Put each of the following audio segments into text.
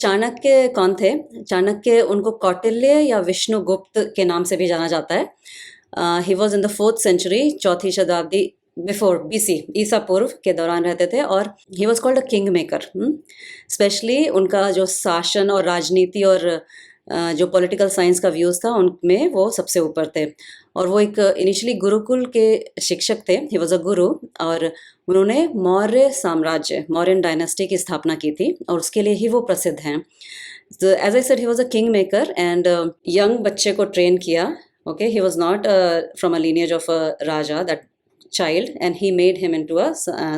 चाणक्य कौन थे? चाणक्य, उनको कौटिल्य या विष्णुगुप्त के नाम से भी जाना जाता है। He was in the 4th century, चौथी शताब्दी बिफोर बीसी, ईसा पूर्व के दौरान रहते थे, और he was called a king maker. Specially उनका जो शासन और राजनीति और जो पॉलिटिकल साइंस का व्यूज़ था उनमें वो सबसे ऊपर थे। और वो एक इनिशियली गुरुकुल के शिक्षक थे, ही वॉज अ गुरु, और उन्होंने मौर्य साम्राज्य, मौर्यन डायनेस्टी की स्थापना की थी, और उसके लिए ही वो प्रसिद्ध हैं। As I said, he was a king maker and young बच्चे को ट्रेन किया। Okay, he was not from a lineage of a raja, that child, and he made him into a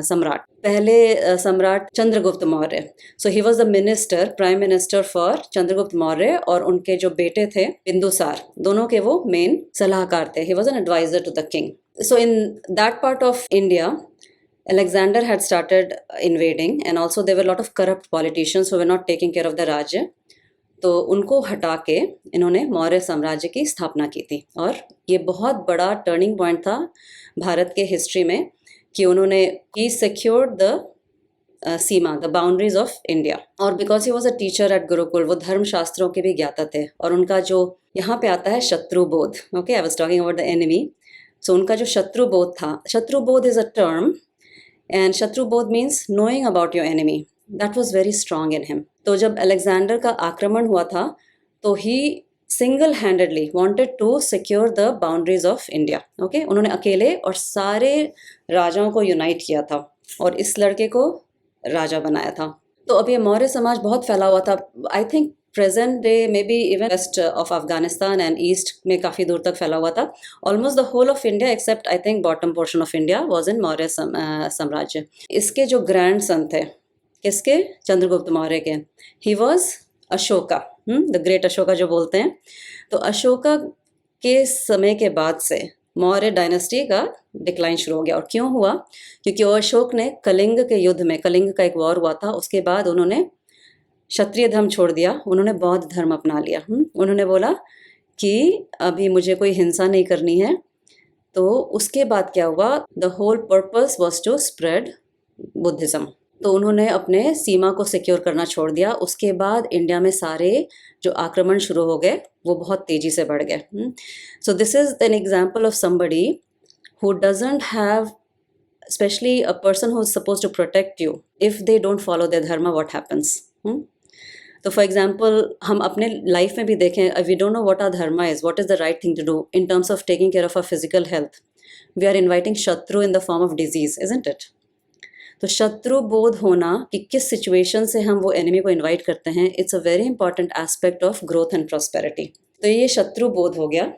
सम्राट। पहले सम्राट Chandragupta Maurya, so he was the minister, prime minister for Chandragupta Maurya, और उनके जो बेटे थे बिंदुसार, दोनों के वो मेन सलाहकार थे। He was an adviser to the king. So in that part of India, Alexander had started invading, and also there were a lot of corrupt politicians who were not taking care of the Rajya. तो उनको हटा के इन्होंने मौर्य साम्राज्य की स्थापना की थी, और ये बहुत बड़ा टर्निंग पॉइंट था भारत के हिस्ट्री में कि उन्होंने ही सिक्योर्ड द सीमा, द बाउंड्रीज ऑफ इंडिया। और because he was a teacher at gurukul, वो धर्म शास्त्रों के भी ज्ञाता थे, और उनका जो यहाँ पे आता है शत्रुबोध। Okay, I was talking about the enemy. So उनका जो शत्रुबोध था, shatrubodh is a term, and shatrubodh means knowing about your enemy, that was very strong in him. तो जब अलेक्जेंडर का आक्रमण हुआ था तो he single handedly wanted to secure the boundaries of India. Okay, उन्होंने अकेले और सारे राजाओं को यूनाइट किया था और इस लड़के को राजा बनाया था। तो अब ये मौर्य समाज बहुत फैला हुआ था। I think present day may be even west of Afghanistan and east में काफ़ी दूर तक फैला हुआ था। Almost the whole of India except I think bottom portion of India was in Maurya साम्राज्य। इसके जो ग्रैंड सन थे, किसके? चंद्रगुप्त मौर्य के। He was Ashoka, the great Ashoka जो बोलते हैं। तो अशोका के समय के बाद से मौर्य डायनेस्टी का डिक्लाइन शुरू हो गया। और क्यों हुआ? क्योंकि वो अशोक ने कलिंग के युद्ध में, कलिंग का एक वॉर हुआ था, उसके बाद उन्होंने क्षत्रिय धर्म छोड़ दिया, उन्होंने बौद्ध धर्म अपना लिया। उन्होंने बोला कि अभी मुझे कोई हिंसा नहीं करनी है। तो उसके बाद क्या हुआ? The whole purpose was to spread Buddhism. तो उन्होंने अपने सीमा को सिक्योर करना छोड़ दिया। उसके बाद इंडिया में सारे जो आक्रमण शुरू हो गए वो बहुत तेजी से बढ़ गए। So this is an example of somebody who doesn't have, especially a person who is supposed to protect you, if they don't follow their dharma, what happens? तो फॉर एग्जाम्पल हम अपने लाइफ में भी देखें, we don't know what our dharma is, what is the right thing to do in terms of taking care of our physical health, we are inviting shatru in the form of disease, isn't it? तो शत्रु बोध होना कि किस situation से हम वो enemy को इनवाइट करते हैं, it's a very important aspect of growth and prosperity. तो ये शत्रु बोध हो गया।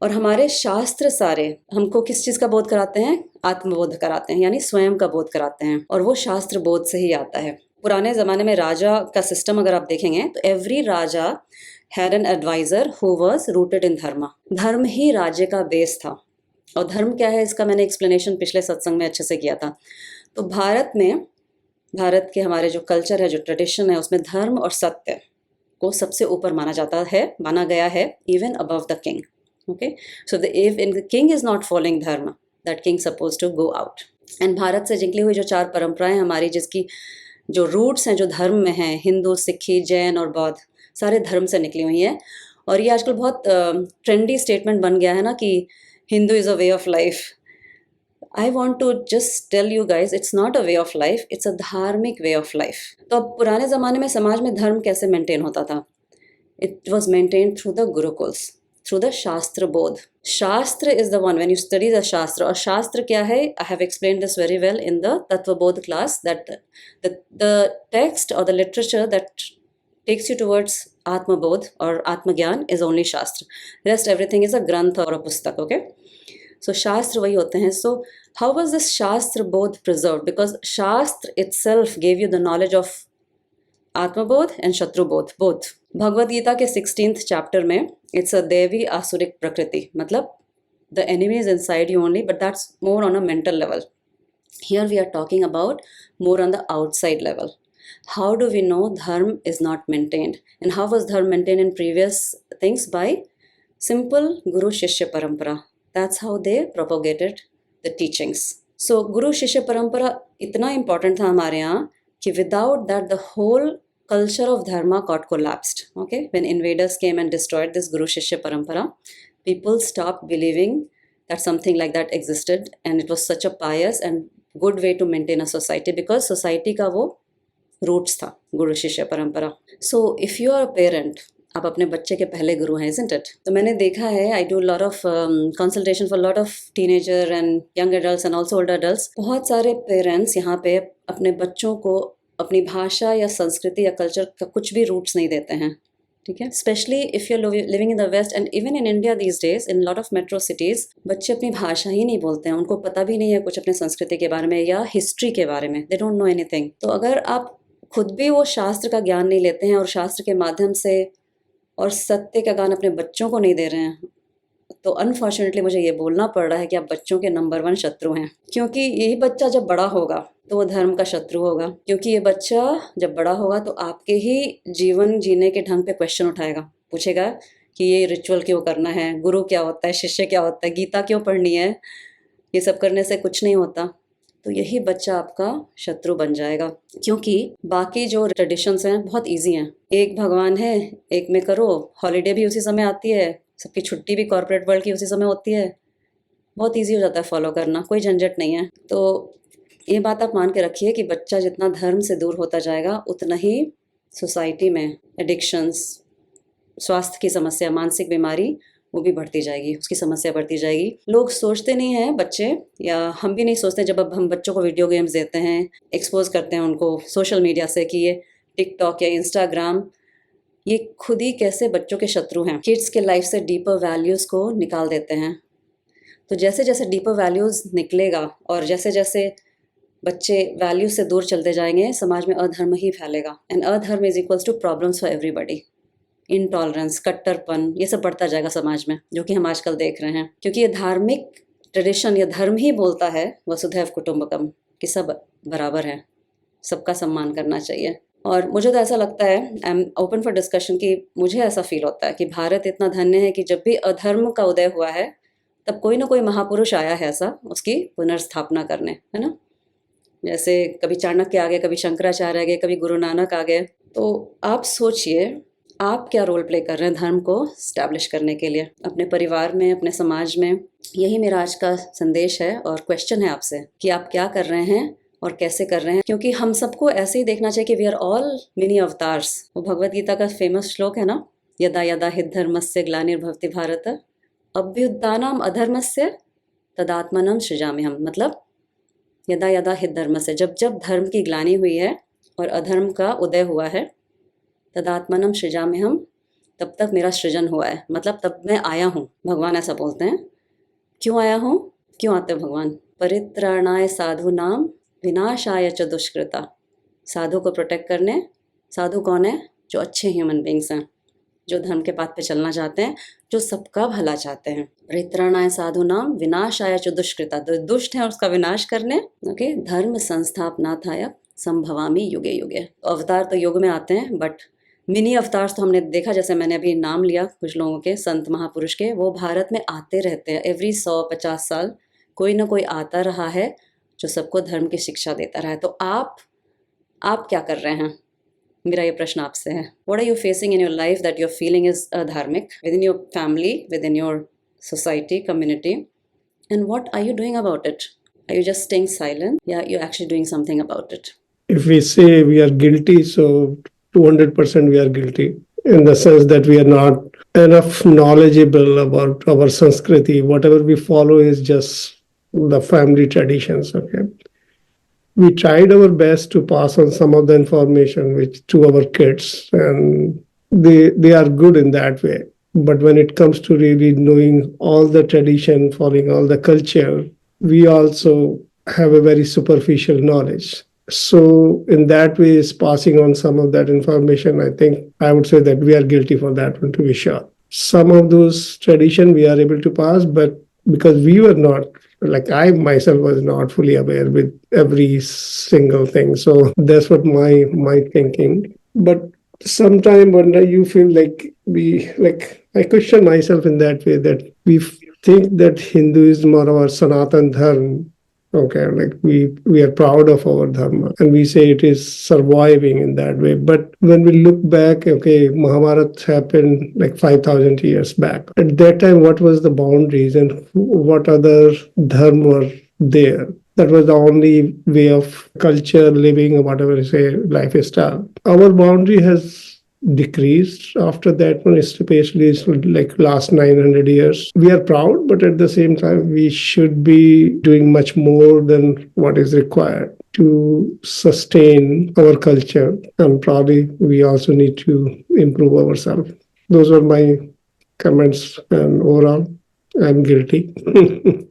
और हमारे शास्त्र सारे हमको किस चीज़ का बोध कराते हैं? आत्मबोध कराते हैं, यानी स्वयं का बोध कराते हैं, और वो शास्त्र बोध से ही आता है। पुराने ज़माने में राजा का सिस्टम अगर आप देखेंगे तो every raja had an adviser who was rooted in dharma. धर्म ही राज्य का बेस था। और धर्म क्या है इसका मैंने एक्सप्लेनेशन पिछले सत्संग में अच्छे से किया था। तो भारत में, भारत के हमारे जो कल्चर है, जो ट्रेडिशन है, उसमें धर्म और सत्य को सबसे ऊपर माना जाता है, माना गया है, even above the king. Okay, so if in the king is not following dharma, that king suppose to go out. And Bharat से निकली हुई जो 4 परंपराएं हमारी, जिसकी जो रूट्स हैं, जो धर्म में हैं, हिंदू, सिखी, जैन और बौद्ध, सारे धर्म से निकली हुई हैं। और ये आजकल बहुत ट्रेंडी स्टेटमेंट बन गया है ना कि Hindu is a way of life. I want to just tell you guys, it's not a way of life, it's a धार्मिक way of life. तो अब पुराने ज़माने में समाज में धर्म कैसे मेंटेन होता था? It was maintained through the gurukuls, through the शास्त्र बोध. शास्त्र is the one, when you study the शास्त्र, और शास्त्र क्या है? I have explained this very well in the तत्वबोध class, that the text or the literature that takes you towards आत्मबोध और आत्मज्ञान is only शास्त्र. Rest everything is a ग्रंथ और a पुस्तक, okay? So शास्त्र वही होते हैं. So how was this शास्त्र बोध preserved? Because शास्त्र itself gave you the knowledge of Atmabodh and शत्रुबोध both. Bhagavad Gita के 16th chapter में it's a देवी आसुरिक प्रकृति, मतलब the enemy is inside you only, but that's more on a mental level. Here we are talking about more on the outside level. How do we know dharma is not maintained? And how was dharma maintained in previous things? By simple Guru Shishya Parampara. That's how they propagated the teachings. So Guru Shishya Parampara इतना important था हमारे यहाँ कि without that the whole culture of dharma got collapsed. Okay, when invaders came and destroyed this Guru Shishya Parampara, people stopped believing that something like that existed, and it was such a pious and good way to maintain a society, because society का वो roots था गुरु शिष्य परंपरा. So if you are a parent, आप अपने बच्चे के पहले गुरु हैं, isn't it? तो मैंने देखा है, I do lot of consultation for lot of teenager and young adults and also older adults. बहुत सारे पेरेंट्स यहाँ पे अपने बच्चों को अपनी भाषा या संस्कृति या कल्चर का कुछ भी रूट्स नहीं देते हैं. ठीक है, specially if you living in the west and even in India these days in lot of metro cities, बच्चे अपनी भाषा ही नहीं बोलते हैं, उनको पता भी नहीं है कुछ अपने संस्कृति के बारे में या हिस्ट्री के बारे में. They don't know anything. तो अगर आप खुद भी वो शास्त्र का ज्ञान नहीं लेते हैं और शास्त्र के माध्यम से और सत्य का ज्ञान अपने बच्चों को नहीं दे रहे हैं, तो अनफॉर्चुनेटली मुझे ये बोलना पड़ रहा है कि आप बच्चों के नंबर 1 शत्रु हैं. क्योंकि यही बच्चा जब बड़ा होगा तो वो धर्म का शत्रु होगा. क्योंकि ये बच्चा जब बड़ा होगा तो आपके ही जीवन जीने के ढंग पे क्वेश्चन उठाएगा, पूछेगा कि ये रिचुअल क्यों करना है, गुरु क्या होता है, शिष्य क्या होता है, गीता क्यों पढ़नी है, ये सब करने से कुछ नहीं होता. तो यही बच्चा आपका शत्रु बन जाएगा. क्योंकि बाकी जो ट्रेडिशंस हैं बहुत इजी हैं. एक भगवान है, एक में करो, हॉलीडे भी उसी समय आती है, सबकी छुट्टी भी कॉर्पोरेट वर्ल्ड की उसी समय होती है, बहुत इजी हो जाता है फॉलो करना, कोई झंझट नहीं है. तो ये बात आप मान के रखिए कि बच्चा जितना धर्म से दूर होता जाएगा उतना ही सोसाइटी में एडिक्शंस, स्वास्थ्य की समस्या, मानसिक बीमारी वो भी बढ़ती जाएगी, उसकी समस्या बढ़ती जाएगी. लोग सोचते नहीं हैं बच्चे, या हम भी नहीं सोचते जब अब हम बच्चों को वीडियो गेम्स देते हैं, एक्सपोज करते हैं उनको सोशल मीडिया से कि ये टिकटॉक या इंस्टाग्राम ये खुद ही कैसे बच्चों के शत्रु हैं. किड्स के लाइफ से डीपर वैल्यूज़ को निकाल देते हैं. तो जैसे जैसे डीपर वैल्यूज़ निकलेगा और जैसे जैसे बच्चे वैल्यूज से दूर चलते जाएंगे, समाज में अधर्म ही फैलेगा. And adharma is equals to problems for everybody. Intolerance, कट्टरपन, ये सब बढ़ता जाएगा समाज में, जो कि हम आजकल देख रहे हैं. क्योंकि ये धार्मिक ट्रेडिशन या धर्म ही बोलता है वसुधैव कुटुंबकम, कि सब बराबर हैं, सबका सम्मान करना चाहिए. और मुझे तो ऐसा लगता है, I am open for discussion, कि मुझे ऐसा फील होता है कि भारत इतना धन्य है कि जब भी अधर्म का उदय हुआ है तब कोई ना कोई महापुरुष आया है ऐसा उसकी पुनर्स्थापना करने, है ना. जैसे कभी चाणक्य आ गए, कभी शंकराचार्य आ गए, कभी गुरु नानक आ गए. तो आप सोचिए आप क्या रोल प्ले कर रहे हैं धर्म को स्टैब्लिश करने के लिए अपने परिवार में, अपने समाज में. यही मेरा आज का संदेश है और क्वेश्चन है आपसे कि आप क्या कर रहे हैं और कैसे कर रहे हैं. क्योंकि हम सबको ऐसे ही देखना चाहिए कि we are all mini avatars. वो भगवत गीता का फेमस श्लोक है ना, यदा यदा हि धर्मस्य ग्लानिर्भवति भारत अभ्युत्थानम् अधर्मस्य तदात्मनं सृजाम्यहम्. मतलब यदा यदा हि धर्मस्य, जब जब धर्म की ग्लानि हुई है और अधर्म का उदय हुआ है, तदात्मनम सृजाम्यहम्, तब तक मेरा सृजन हुआ है, मतलब तब मैं आया हूँ. भगवान ऐसा बोलते हैं. क्यों आया हूँ, क्यों आते हैं भगवान? परित्राणाय साधूनां विनाशाय च दुष्कृता. साधु को प्रोटेक्ट करने. साधु कौन है? जो अच्छे ह्यूमन बींग्स हैं, जो धर्म के पाथ पे चलना चाहते हैं, जो सबका भला चाहते हैं. परित्राणाय साधूनां विनाशाय च दुष्कृता, दुष्ट है उसका विनाश करने. ओके, धर्म संस्थापनार्थाय संभवामि युगे युगे. अवतार तो युग में आते हैं, बट मिनी अवतार तो हमने देखा, जैसे मैंने अभी नाम लिया कुछ लोगों के, संत महापुरुष के, वो भारत में आते रहते हैं. एवरी 100-50 साल कोई ना कोई आता रहा है जो सबको धर्म की शिक्षा देता रहा है. तो आप क्या कर रहे हैं? मेरा ये प्रश्न आपसे है. What are you facing in your life that your feeling is adharmik, within your family, within your society, community, and what are you doing about it? Are you just staying silent? Yeah, you're actually doing something about it. If we say we are guilty, so 200% we are guilty, in the sense that we are not enough knowledgeable about our Sanskriti. Whatever we follow is just the family traditions. Okay, we tried our best to pass on some of the information which to our kids, and they are good in that way. But when it comes to really knowing all the tradition, following all the culture, we also have a very superficial knowledge. So in that way, is passing on some of that information, I think I would say that we are guilty for that one, to be sure. Some of those tradition we are able to pass, but because we were not, like I myself was not fully aware with every single thing. So that's what my thinking. But sometime when you feel like I question myself in that way, that we think that Hinduism or our Sanatan Dharma Okay, like we are proud of our dharma and we say it is surviving in that way. But when we look back, okay, Mahabharata happened like 5,000 years back. At that time, what was the boundaries and what other dharma were there? That was the only way of culture, living, or whatever you say, lifestyle. Our boundary has decreased after that one, especially like last 900 years. We are proud, but at the same time, we should be doing much more than what is required to sustain our culture. And probably we also need to improve ourselves. Those are my comments, and overall, I'm guilty.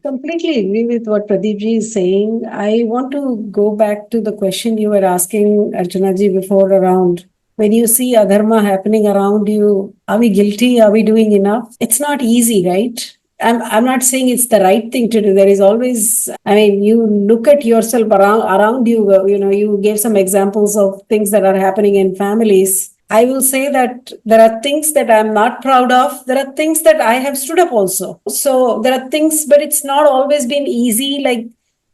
Completely agree with what Pradeep ji is saying. I want to go back to the question you were asking Archana ji before around when you see adharma happening around you, are we guilty? Are we doing enough? It's not easy, right? I'm not saying it's the right thing to do. There is always, I mean, you look at yourself around you, you gave some examples of things that are happening in families. I will say that there are things that I'm not proud of. There are things that I have stood up also. So there are things, but it's not always been easy. Like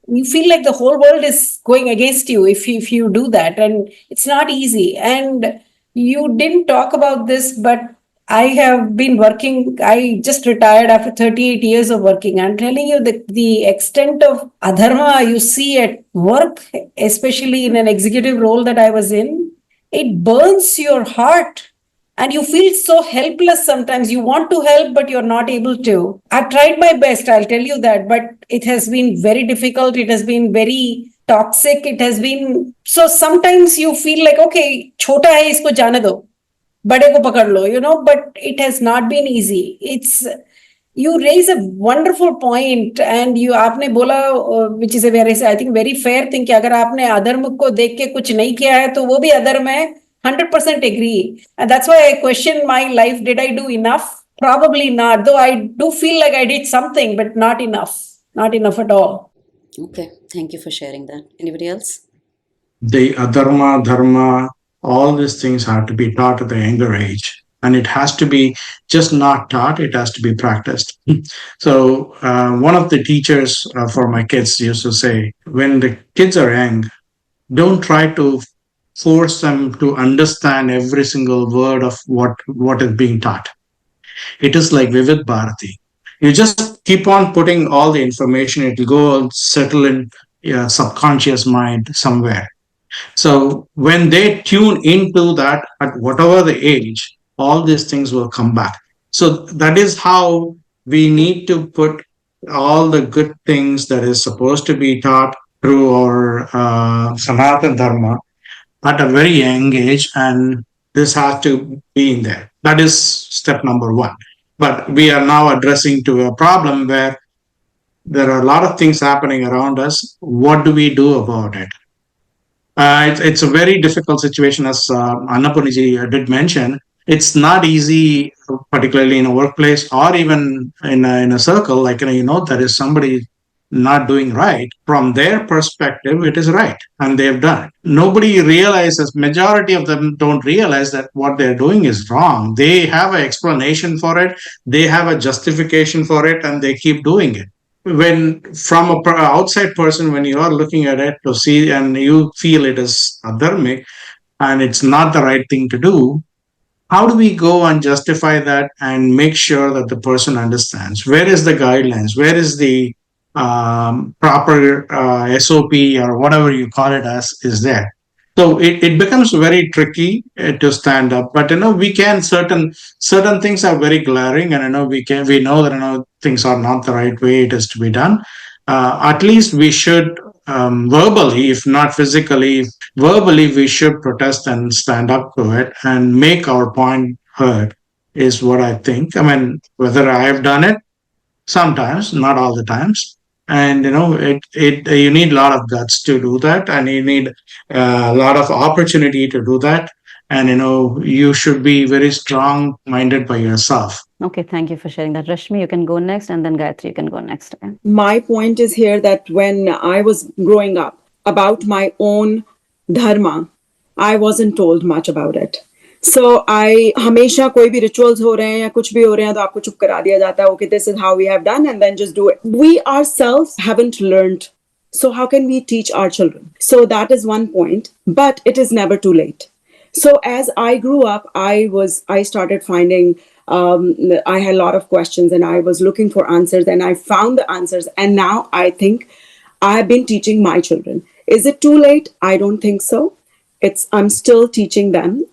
you feel like the whole world is going against you if you do that, and it's not easy. And you didn't talk about this, but I have been working. I just retired after 38 years of working. I'm telling you the extent of adharma you see at work, especially in an executive role that I was in, it burns your heart and you feel so helpless sometimes. You want to help, but you're not able to. I've tried my best, I'll tell you that, but it has been very difficult. It has been very toxic. It has been so sometimes you feel like, okay, chota hai, isko jane do. बड़े को पकड़ लो, but it has not been easy. It's you raise a wonderful point and you आपने बोला which is a very, I think, very fair thing कि अगर आपने अधर्म को देख के कुछ नहीं किया है तो वो भी अधर्म है. 100% agree, and that's why I question my life. Did I do enough? Probably not, though I do feel like I did something, but not enough at all. Okay, thank you for sharing that. Anybody else? The adharma, dharma, all these things have to be taught at the younger age. And it has to be just not taught, it has to be practiced. So, one of the teachers for my kids used to say, when the kids are young, don't try to force them to understand every single word of what is being taught. It is like Vivid Bharati. You just keep on putting all the information, it will go and settle in your subconscious mind somewhere. So when they tune into that at whatever the age, all these things will come back. So that is how we need to put all the good things that is supposed to be taught through our Sanatana Dharma at a very young age, and this has to be in there. That is step number one. But we are now addressing to a problem where there are a lot of things happening around us. What do we do about it? It's a very difficult situation, as Annapurniji did mention. It's not easy, particularly in a workplace or even in a circle. Like, there is somebody not doing right. From their perspective, it is right, and they've done it. Nobody realizes, majority of them don't realize that what they're doing is wrong. They have an explanation for it, they have a justification for it, and they keep doing it. When from a outside person, when you are looking at it to see and you feel it is adharmic and it's not the right thing to do, how do we go and justify that and make sure that the person understands? Where is the guidelines? Where is the proper SOP or whatever you call it as is there? So it becomes very tricky to stand up. But we can certain things are very glaring, and we know that things are not the right way it is to be done. At least we should verbally, if not physically, verbally we should protest and stand up to it and make our point heard, is what I think. I mean, whether I have done it, sometimes, not all the times. And you need a lot of guts to do that, and you need a lot of opportunity to do that. And you should be very strong minded by yourself. Okay, thank you for sharing that. Rashmi, you can go next, and then Gayatri, you can go next. Okay? My point is here that when I was growing up, about my own dharma, I wasn't told much about it. So I हमेशा कोई भी rituals हो रहे हैं या कुछ भी हो रहे हैं तो आपको चुप करा दिया जाता है, okay, this is how we have done, and then just do it. We ourselves haven't learned So how can we teach our children? So that is one point, but it is never too late. So as I grew up, I started finding I had a lot of questions and I was looking for answers and I found the answers. And now I think I've been teaching my children. Is it too late? I don't think so. I'm still teaching them.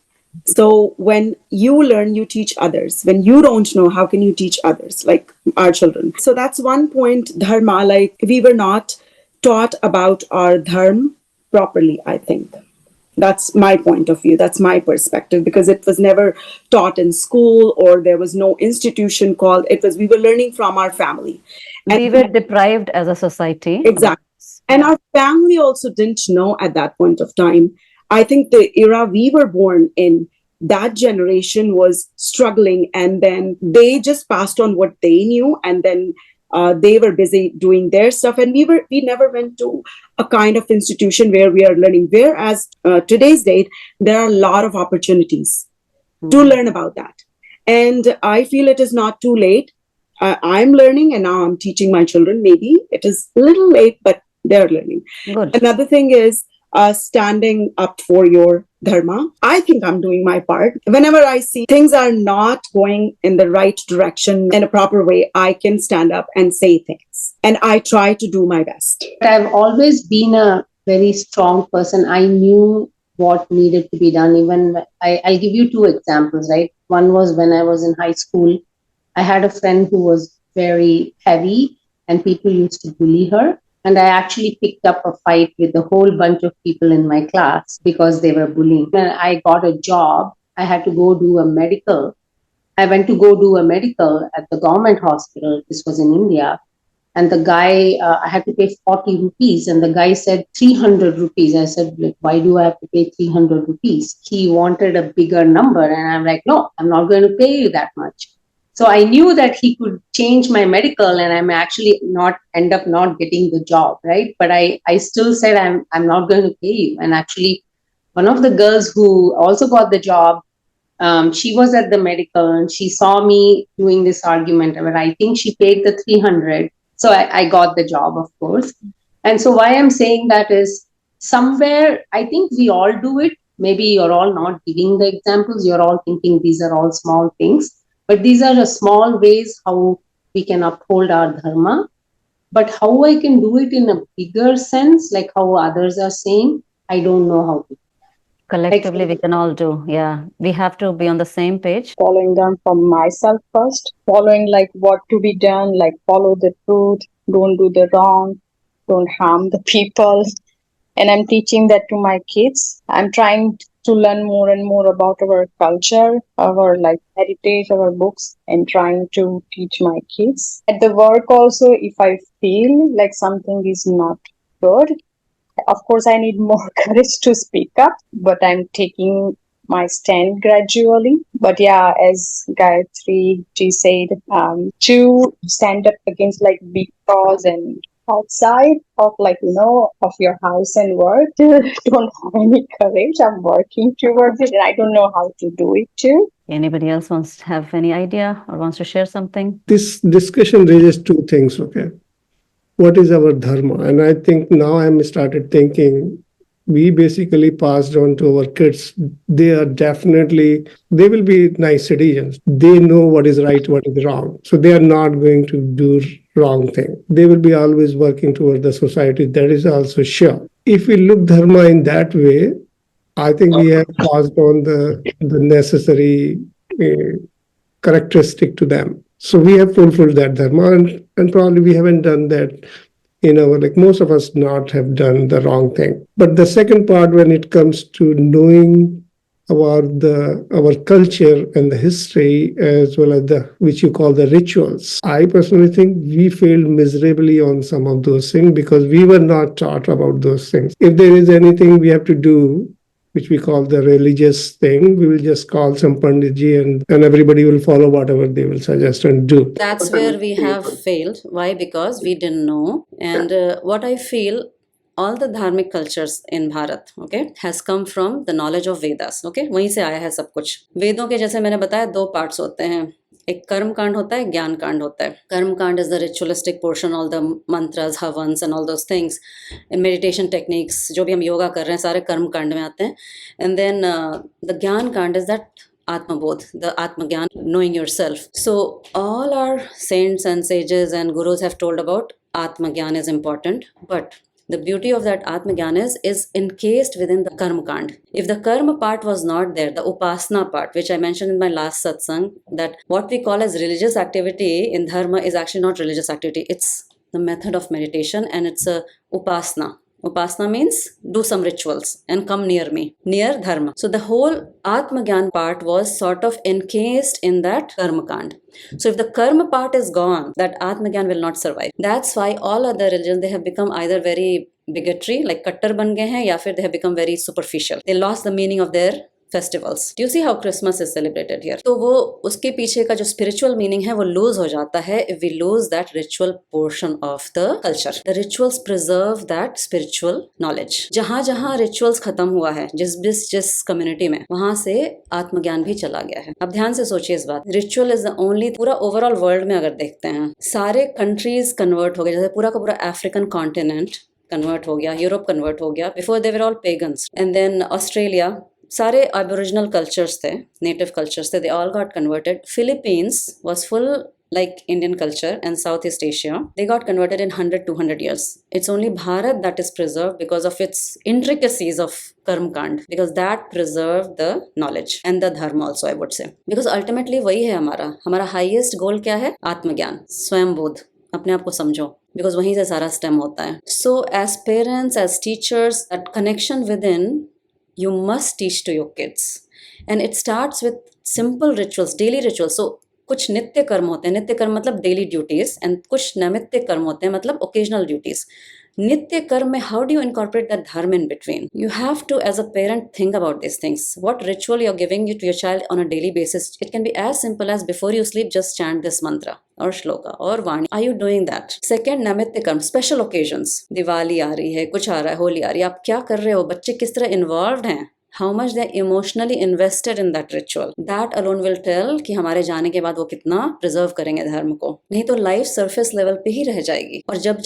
So when you learn, you teach others. When you don't know, how can you teach others, like our children? So that's one point, dharma. Like we were not taught about our dharma properly, I think. That's my point of view. That's my perspective, because it was never taught in school or there was no institution called it. Was we were learning from our family. We were deprived as a society. Exactly. And our family also didn't know at that point of time. I think the era we were born in, that generation was struggling, and then they just passed on what they knew, and then they were busy doing their stuff, and we never went to a kind of institution where we are learning. Whereas today's date, there are a lot of opportunities to learn about that, and I feel it is not too late. I'm learning, and now I'm teaching my children. Maybe it is a little late, but they're learning. Good. Another thing is standing up for your dharma. I think I'm doing my part. Whenever I see things are not going in the right direction in a proper way, I can stand up and say things. And I try to do my best. I've always been a very strong person. I knew what needed to be done. I'll give you two examples, right? One was when I was in high school. I had a friend who was very heavy and people used to bully her. And I actually picked up a fight with a whole bunch of people in my class because they were bullying. When I got a job, I had to go do a medical. I went to go do a medical at the government hospital. This was in India. And the guy, I had to pay 40 rupees. And the guy said 300 rupees. I said, like, why do I have to pay 300 rupees? He wanted a bigger number. And I'm like, no, I'm not going to pay you that much. So I knew that he could change my medical and I'm actually end up not getting the job, right? But I still said, I'm not going to pay you. And actually, one of the girls who also got the job, she was at the medical and she saw me doing this argument. But I think she paid the 300. So I got the job, of course. And so why I'm saying that is somewhere, I think we all do it. Maybe you're all not giving the examples. You're all thinking these are all small things. But these are the small ways how we can uphold our dharma. But how I can do it in a bigger sense, like how others are saying, I don't know how to. Collectively, we can all do. Yeah. We have to be on the same page. Following them from myself first, following like what to be done, like follow the truth, don't do the wrong, don't harm the people. And I'm teaching that to my kids. I'm trying to learn more and more about our culture, our like heritage, our books, and trying to teach my kids. At the work also, if I feel like something is not good, of course I need more courage to speak up, but I'm taking my stand gradually. But yeah, as Gayatri ji said, to stand up against like big cause and outside of like, of your house and work, don't have any courage. I'm working towards it and I don't know how to do it too. Anybody else wants to have any idea or wants to share something? This discussion raises two things, okay? What is our dharma? And I think now I'm started thinking, we basically passed on to our kids. They will be nice citizens. They know what is right, what is wrong. So they are not going to do wrong thing. They will be always working toward the society. That is also sure. If we look dharma in that way, I think we have passed on the necessary characteristic to them. So we have fulfilled that dharma, and probably we haven't done that most of us not have done the wrong thing. But the second part, when it comes to knowing about our culture and the history, as well as which you call the rituals, I personally think we failed miserably on some of those things because we were not taught about those things. If there is anything we have to do, which we call the religious thing, we will just call some Panditji and everybody will follow whatever they will suggest and do. That's where we have failed. Why? Because we didn't know. And what I feel, all the dharmic cultures in Bharat, okay, has come from the knowledge of Vedas, okay? वहीं से आया है सब कुछ. वेदों के जैसे मैंने बताया 2 parts होते हैं. एक कर्म कांड होता है, ज्ञान कांड होता है. कर्म कांड is the ritualistic portion, all the mantras, havans and all those things, and meditation techniques, जो भी हम योगा कर रहे हैं सारे कर्म कांड में आते हैं. And then the ज्ञान कांड is that Atmabodh, the Atmagyan, knowing yourself. So all our saints and sages and gurus have told about Atmagyan is important, but the beauty of that Atmagyan is encased within the Karma Kand. If the Karma part was not there, the Upasana part, which I mentioned in my last satsang, that what we call as religious activity in Dharma is actually not religious activity. It's the method of meditation and it's a Upasana. Upasana means do some rituals and come near me, near Dharma. So the whole Atmagyan part was sort of encased in that Karma Kand. So if the Karma part is gone, that Atmagyan will not survive. That's why all other religions, they have become either very bigotry, like kattar ban gaye hain, ya fir they have become very superficial. They lost the meaning of their festivals. Do you see how Christmas is celebrated here? तो वो उसके पीछे का जो spiritual meaning है वो lose हो जाता है if we lose that ritual portion of the culture. The rituals preserve that spiritual knowledge. जहाँ जहाँ rituals खत्म हुआ है जिस community में, वहाँ से आत्मज्ञान भी चला गया है. अब ध्यान से सोचिए इस बात. Ritual is the only, पूरा overall world में अगर देखते हैं, सारे countries convert हो गए, जैसे पूरा का पूरा African continent convert हो गया, Europe convert हो गया. Before they were all pagans. And then Australia, सारे aboriginal cultures थे, native cultures थे, they all got converted. Philippines was full like Indian culture and Southeast Asia. They got converted in 100-200 years. It's only Bharat that is preserved because of its intricacies of Karma Kand, because that preserved the knowledge and the dharma also, I would say. Because ultimately वही है हमारा highest goal क्या है? आत्मज्ञान, स्वयं बोध, अपने आप को समझो, because वहीं से सारा stem होता है. So as parents, as teachers, that connection within you must teach to your kids, and it starts with simple rituals, daily rituals. So कुछ नित्य कर्म होते हैं, नित्य कर्म मतलब daily duties, and कुछ नैमित्तिक कर्म होते हैं मतलब occasional duties. नित्य कर्म में how do you incorporate that dharma in between? You have to, as a parent, think about these things. What ritual you're giving to your child on a daily basis? It can be as simple as before you sleep, just chant this mantra or shloka or vani. Are you doing that? Second, नैमित्तिक कर्म, special occasions. Diwali आ रही है, कुछ आ रहा है, होली आ रही है, आप क्या कर रहे हो? बच्चे किस तरह involved हैं? How much they emotionally invested in that ritual. That alone will tell कि हमारे जाने के बाद वो कितना preserve करेंगे धर्म को. नहीं तो लाइफ surface level पे ही रह जाएगी. और जब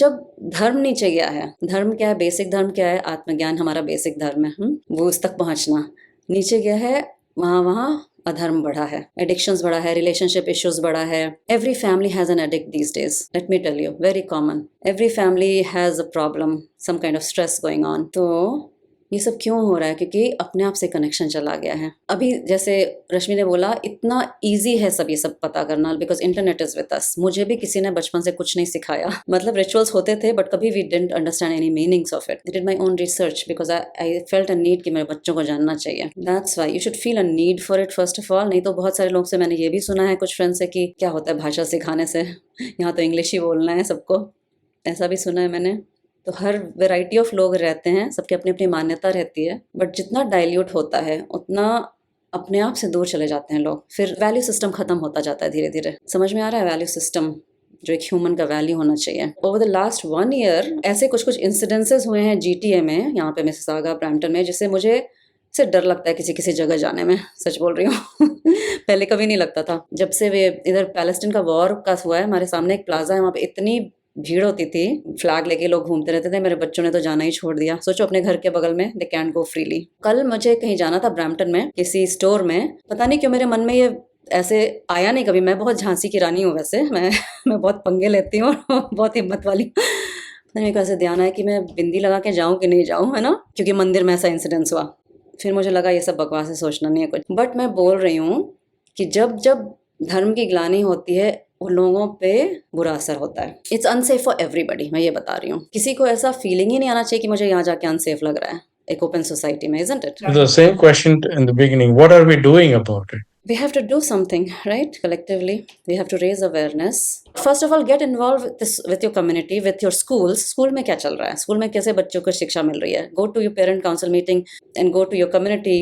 धर्म नीचे गया है, धर्म क्या है, बेसिक धर्म क्या है, आत्मज्ञान हमारा बेसिक धर्म है, वो उस तक पहुंचना. नीचे गया है, वहाँ अधर्म बढ़ा है, एडिक्शंस बढ़ा है, रिलेशनशिप इश्यूज बढ़ा है. Every family has an addict these days. Let me tell you, very common. Every family has a problem, some kind of stress going on. तो ये सब क्यों हो रहा है? क्योंकि अपने आप से कनेक्शन चला गया है. अभी जैसे रश्मि ने बोला, इतना इजी है सब ये सब पता करना, because internet is with us. मुझे भी किसी ने बचपन से कुछ नहीं सिखाया. मतलब रिचुअल्स होते थे बट कभी we didn't understand any meanings of it. I did my own research because I felt a need कि मेरे बच्चों को जानना चाहिए. That's why you should feel a need for it first of all. नहीं तो बहुत सारे लोग से मैंने ये भी सुना है, कुछ फ्रेंड से, कि क्या होता है भाषा सिखाने से, यहाँ तो इंग्लिश ही बोलना है सबको, ऐसा भी सुना है मैंने. तो हर वैरायटी ऑफ लोग रहते हैं, सबकी अपनी अपनी मान्यता रहती है, बट जितना डाइल्यूट होता है उतना अपने आप से दूर चले जाते हैं लोग. फिर वैल्यू सिस्टम खत्म होता जाता है धीरे धीरे. समझ में आ रहा है? वैल्यू सिस्टम जो एक ह्यूमन का वैल्यू होना चाहिए. ओवर द लास्ट 1 year ऐसे कुछ इंसिडेंसेस हुए हैं GTA में, यहाँ पे मिसिसागा, ब्रैम्पटन में, जिससे मुझे से डर लगता है किसी जगह जाने में. सच बोल रही हूँ. पहले कभी नहीं लगता था. जब से वे इधर पैलेस्टीन का वॉर का हुआ है, हमारे सामने एक प्लाजा है, वहाँ पे इतनी भीड़ होती थी, फ्लैग लेके लोग घूमते रहते थे. मेरे बच्चों ने तो जाना ही छोड़ दिया. सोचो, अपने घर के बगल में, दे कैंट गो फ्रीली. कल मुझे कहीं जाना था ब्रैम्पटन में, किसी स्टोर में. पता नहीं क्यों मेरे मन में ये ऐसे आया नहीं कभी. मैं बहुत झांसी की रानी हूँ वैसे, मैं बहुत पंगे लेती हूँ, बहुत हिम्मत वाली. मेरे को ऐसे ध्यान आया कि मैं बिंदी लगा के जाऊँ कि नहीं जाऊँ, है ना, क्योंकि मंदिर में ऐसा इंसिडेंस हुआ. फिर मुझे लगा ये सब बकवास है, सोचना नहीं है कुछ. बट मैं बोल रही हूँ कि जब धर्म की ग्लानि होती है, वो लोगों पे बुरा असर होता है. It's unsafe for everybody. मैं ये बता रही हूँ, किसी को ऐसा फीलिंग ही नहीं आना चाहिए कि मुझे यहाँ जाके अनसेफ लग रहा है एक ओपन सोसाइटी में, isn't it? The same question in the beginning, what are we doing about it? We have to do something, right? Collectively, we have to raise awareness. First of all, get involved with your community, with your schools. School में क्या चल रहा है, school में कैसे बच्चों को शिक्षा मिल रही है. Go to your parent council meeting and go to your community.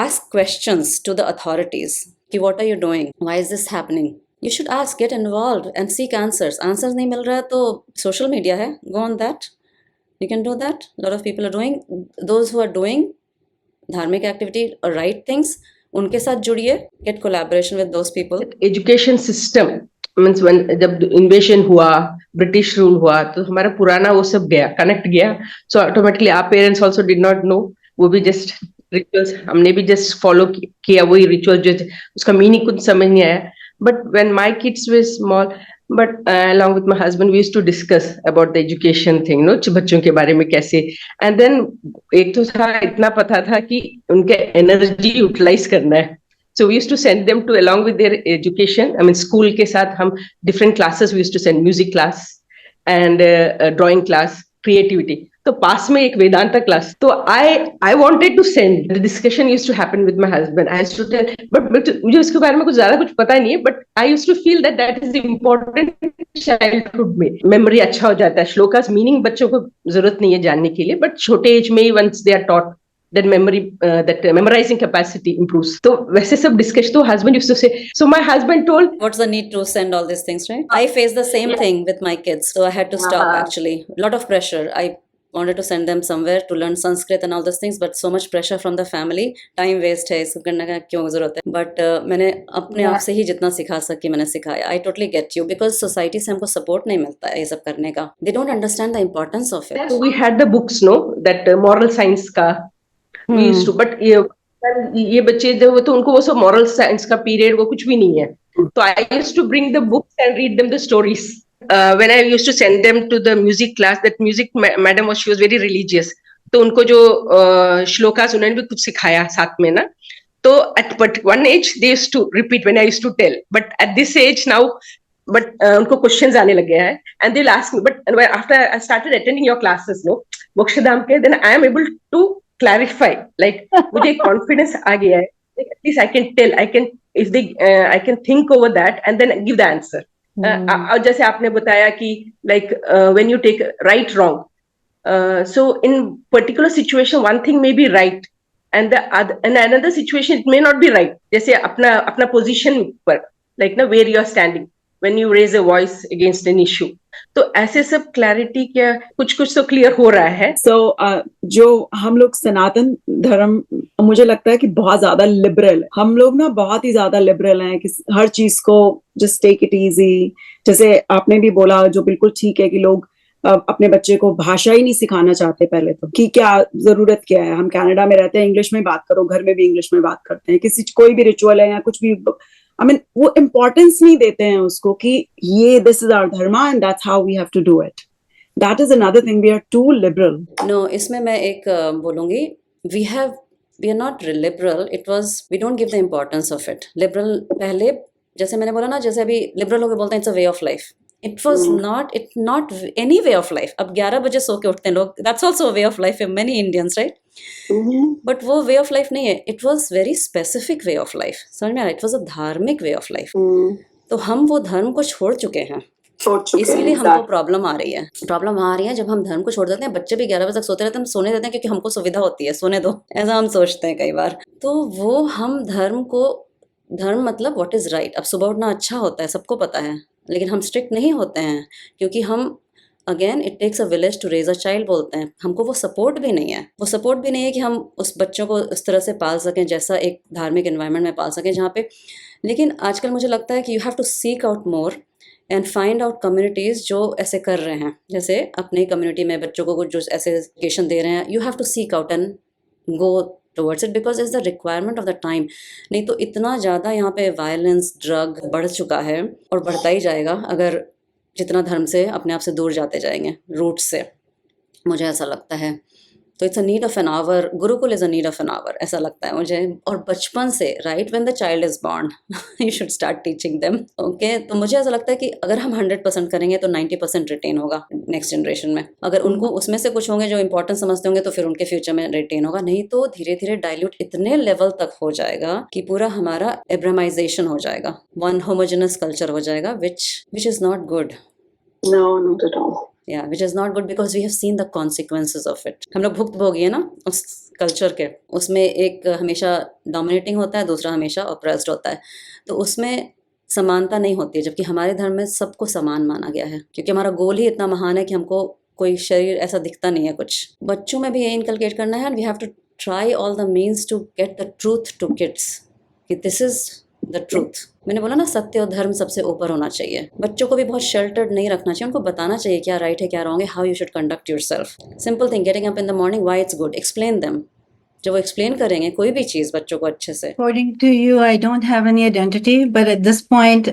Ask questions to the authorities. कि what are you doing? Why is this happening? You should ask, get involved and seek answers. Answers नहीं मिल रहा है तो social media है. Go on that. You can do that. A lot of people are doing. Those who are doing धार्मिक activity or right things, उनके साथ जुड़िए, get collaboration with those people. Education system means when जब invasion हुआ, British rule हुआ, तो हमारा पुराना वो सब गया, कनेक्ट गया. So automatically our parents also did not know. वो भी जस्ट रिचुअल्स, हमने भी जस्ट फॉलो किया वही रिचुअल, जो उसका मीनिंग कुछ समझ नहीं आया. But when my kids were small, but along with my husband we used to discuss about the education thing, no, बच्चों के बारे में कैसे. एंड देन एक तो था, इतना पता था कि उनके एनर्जी यूटिलाइज करना है. So we used to send them to, along with their education, I mean school के साथ हम different classes, we used to send music class and drawing class, creativity. तो पास में एक वेदांता क्लास. तो I wanted to send. The discussion used to happen with my husband. I used to tell, but मुझे उसके बारे में कुछ ज्यादा कुछ पता नहीं है. But I used to feel that is important childhood में. Memory अच्छा हो जाता है. श्लोकास मीनिंग बच्चों को जरूरत नहीं है जानने के लिए, but छोटे एज में ही once they are taught, that memorizing capacity improves. So वैसे सब discussion, तो husband used to say, so my husband told, What's the need to send all these things, right? I faced the same thing with my kids, so I had to stop actually. A lot of pressure. I wanted to send them somewhere to learn Sanskrit and all those things, but so much pressure from the family. Time waste है, इसको करने का क्यों जरूरत है? But मैंने अपने आप से ही जितना सिखा सकी मैंने सिखाया. I totally get you, because society से हमको support नहीं मिलता है ये सब करने का. They don't understand the importance of it. so we had the books, no, that moral science का we used to, but ये बच्चे जो, तो उनको वो सब moral science का period वो कुछ भी नहीं है. तो I used to bring the books and read them the stories. When I used to send them to the music class, that music madam was, she was very religious. तो उनको जो श्लोकास उन्होंने भी कुछ सिखाया साथ में ना. तो at one age they used to repeat when I used to tell. But at this age now, but उनको questions आने लगे हैं, and they'll ask me. But after I started attending your classes, no, मोक्षधाम के, then I am able to clarify. Like मुझे confidence आ गया है. Like, at least I can tell. I can, if they, I can think over that and then give the answer. और जैसे आपने बताया कि like when you take right wrong, so in particular situation one thing may be right and the other, in another situation it may not be right. जैसे अपना position पर, like ना, where you are standing when you raise a voice against an issue. तो ऐसे सब clarity क्या कुछ तो क्लियर हो रहा है. So जो हम लोग सनातन धर्म, मुझे लगता है कि बहुत ज्यादा लिबरल है. हम लोग ना बहुत ही ज्यादा लिबरल हैं कि हर चीज को जस्ट टेक इट इजी. जैसे आपने भी बोला, जो बिल्कुल ठीक है कि लोग अपने बच्चे को भाषा ही नहीं सिखाना चाहते पहले तो, कि क्या जरूरत क्या है. हम कनाडा में रहते हैं, इंग्लिश में बात करो, घर में भी इंग्लिश में बात करते हैं. किसी कोई भी रिचुअल है या कुछ भी, I mean, वो इम्पोर्टेंस नहीं देते हैं उसको कि ये this is our dharma and that's how we have to do it. That is another thing, we are too liberal. No, इसमें मैं एक बोलूंगी, we are not liberal. It was, we don't give the importance of it. Liberal पहले, जैसे मैंने बोला ना, जैसे अभी लिबरल लोग बोलते हैं it's a way of life. It was not any way of life. अब 11 बजे सो के उठते हैं लोग. That's also a way of life for many Indians, right? But वो way of life नहीं है. It was very specific way of life. समझ में आ रहा है? It was a धार्मिक way of life. तो हम वो धर्म को छोड़ चुके हैं. इसीलिए हमको प्रॉब्लम आ रही है. प्रॉब्लम आ रही है जब हम धर्म को छोड़ देते हैं. बच्चे भी 11 बजे तक सोते रहते हैं, हम सोने देते हैं क्योंकि हमको सुविधा होती है, सोने दो, ऐसा हम सोचते हैं कई बार. तो वो हम धर्म मतलब व्हाट इज राइट. अब सुबह उठना अच्छा होता है, सबको पता है, लेकिन हम स्ट्रिक्ट नहीं होते हैं क्योंकि हम, again, it takes a village to raise a child बोलते हैं. हमको वो सपोर्ट भी नहीं है. वो सपोर्ट भी नहीं है कि हम उस बच्चों को उस तरह से पाल सकें जैसा एक धार्मिक एनवायरनमेंट में पाल सकें जहाँ पे. लेकिन आजकल मुझे लगता है कि you have to seek out more and find out communities जो ऐसे कर रहे हैं. जैसे अपनी कम्युनिटी में बच्चों को कुछ जो ऐसे एजुकेशन दे रहे हैं, you have to seek out and go towards it because it's the requirement of the time. नहीं तो इतना ज़्यादा यहाँ पे वायलेंस, ड्रग बढ़ चुका है और बढ़ता ही जाएगा अगर जितना धर्म से अपने आप से दूर जाते जाएंगे, रूट से, मुझे ऐसा लगता है. तो it's a need of an hour. Gurukul is a need of an hour, ऐसा लगता है मुझे. और बचपन से, right when the child is born, you should start teaching them. Okay, तो मुझे ऐसा लगता है कि अगर हम 100% करेंगे तो 90% रिटेन होगा नेक्स्ट जनरेशन में. अगर उनको उसमें से कुछ होंगे जो इंपॉर्टेंट समझते होंगे तो फिर उनके फ्यूचर में रिटेन होगा. नहीं तो धीरे धीरे डाइल्यूट इतने लेवल तक हो जाएगा कि पूरा हमारा एब्रामाइजेशन हो जाएगा, वन होमोजेनस कल्चर हो जाएगा, which is not good. No, not at all. Yeah, which is not good because we have seen the consequences of it. हम लोग भुक्तभोगी है ना उस कल्चर के. उसमें एक हमेशा डोमिनेटिंग होता है, दूसरा हमेशा ऑप्रेस्ड होता है. तो उसमें समानता नहीं होती है, जबकि हमारे धर्म में सबको समान माना गया है क्योंकि हमारा गोल ही इतना महान है कि हमको कोई शरीर ऐसा दिखता नहीं है कुछ. बच्चों में भी ये इनकलकेट करना है. We have to try all the means to get the truth to kids. कि दिस इज द ट्रूथ। मैंने बोला ना, सत्य और धर्म सबसे ऊपर होना चाहिए। बच्चों को भी बहुत शेल्टर्ड नहीं रखना चाहिए, उनको बताना चाहिए क्या राइट है क्या रॉन्ग है, how you should conduct yourself. Simple thing, getting up in the morning, why it's good, explain them. जब वो एक्सप्लेन करेंगे कोई भी चीज बच्चों को अच्छे से। According to you, I don't have any identity, but at this point,